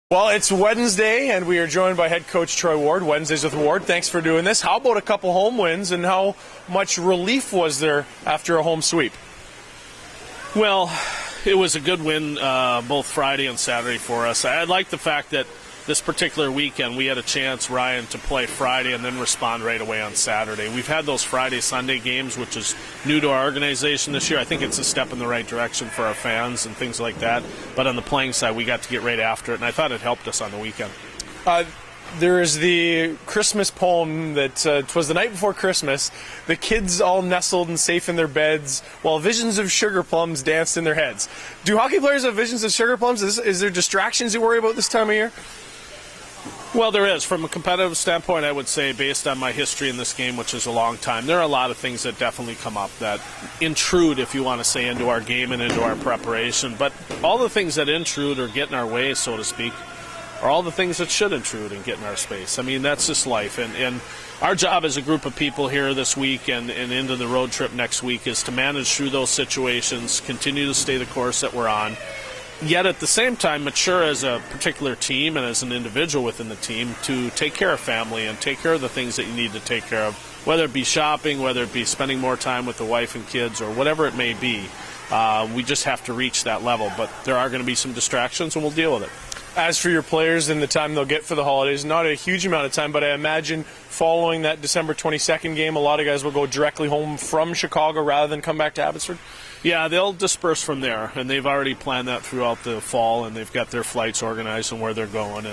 Well, it's Wednesday, and we are joined by head coach Troy Ward. Wednesdays with Ward. Thanks for doing this. How about a couple home wins, and how much relief was there after a home sweep? Well, it was a good win both Friday and Saturday for us. I like the fact that this particular weekend we had a chance, Ryan, to play Friday and then respond right away on Saturday. We've had those Friday-Sunday games, which is new to our organization this year. I think it's a step in the right direction for our fans and things like that. But on the playing side, we got to get right after it, and I thought it helped us on the weekend. There is the Christmas poem that 'twas the night before Christmas. The kids all nestled and safe in their beds while visions of sugar plums danced in their heads. Do hockey players have visions of sugar plums? Is there distractions you worry about this time of year? Well, there is. From a competitive standpoint, I would say, based on my history in this game, which is a long time, there are a lot of things that definitely come up that intrude, if you want to say, into our game and into our preparation. But all the things that intrude or get in our way, so to speak, are all the things that should intrude and get in our space. I mean, that's just life. And our job as a group of people here this week and into the road trip next week is to manage through those situations, continue to stay the course that we're on, yet at the same time mature as a particular team and as an individual within the team to take care of family and take care of the things that you need to take care of, whether it be shopping, whether it be spending more time with the wife and kids, or whatever it may be. We just have to reach that level, but there are going to be some distractions, and we'll deal with it. As for your players and the time they'll get for the holidays, not a huge amount of time, but I imagine following that December 22nd game, a lot of guys will go directly home from Chicago rather than come back to Abbotsford? Yeah, they'll disperse from there, and they've already planned that throughout the fall, and they've got their flights organized and where they're going.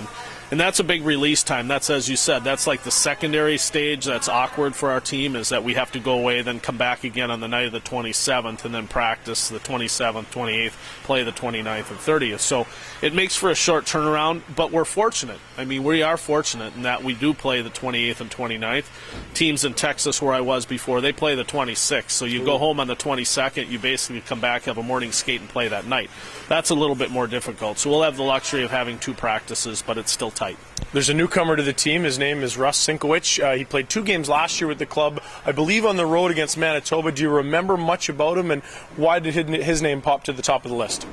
And that's a big release time. That's, as you said, that's like the secondary stage that's awkward for our team, is that we have to go away, then come back again on the night of the 27th, and then practice the 27th, 28th, play the 29th and 30th. So it makes for a short turnaround, but we're fortunate. I mean, we are fortunate in that we do play the 28th and 29th. Teams in Texas, where I was before, they play the 26th. So you go home on the 22nd, you basically come back, have a morning skate, and play that night. That's a little bit more difficult. So we'll have the luxury of having two practices, but it's still tight. There's a newcomer to the team. His name is Russ Sinkowicz. He played 2 games last year with the club, I believe on the road against Manitoba. Do you remember much about him, and why did his name pop to the top of the list?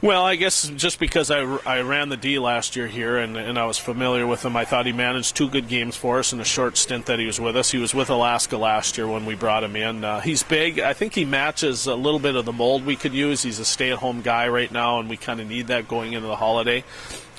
Well, I guess just because I ran the D last year here and I was familiar with him, I thought he managed 2 good games for us in a short stint that he was with us. He was with Alaska last year when we brought him in. He's big. I think he matches a little bit of the mold we could use. He's a stay-at-home guy right now, and we kind of need that going into the holiday.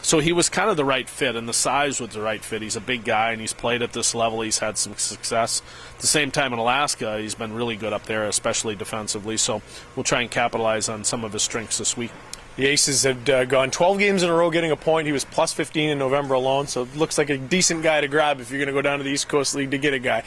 So he was kind of the right fit, and the size was the right fit. He's a big guy, and he's played at this level. He's had some success. At the same time in Alaska, he's been really good up there, especially defensively. So we'll try and capitalize on some of his strengths this week. The Aces had gone 12 games in a row getting a point. He was plus 15 in November alone, so it looks like a decent guy to grab if you're going to go down to the East Coast League to get a guy.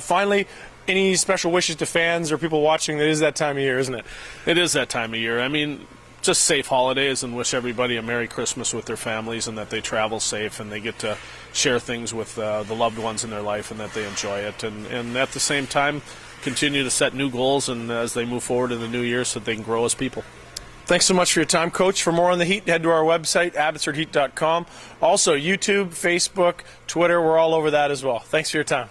Finally, any special wishes to fans or people watching? It is that time of year, isn't it? It is that time of year. I mean, just safe holidays, and wish everybody a Merry Christmas with their families, and that they travel safe and they get to share things with the loved ones in their life, and that they enjoy it. And at the same time, continue to set new goals and as they move forward in the new year so that they can grow as people. Thanks so much for your time, Coach. For more on the Heat, head to our website, abbotsfordheat.com. Also, YouTube, Facebook, Twitter, we're all over that as well. Thanks for your time.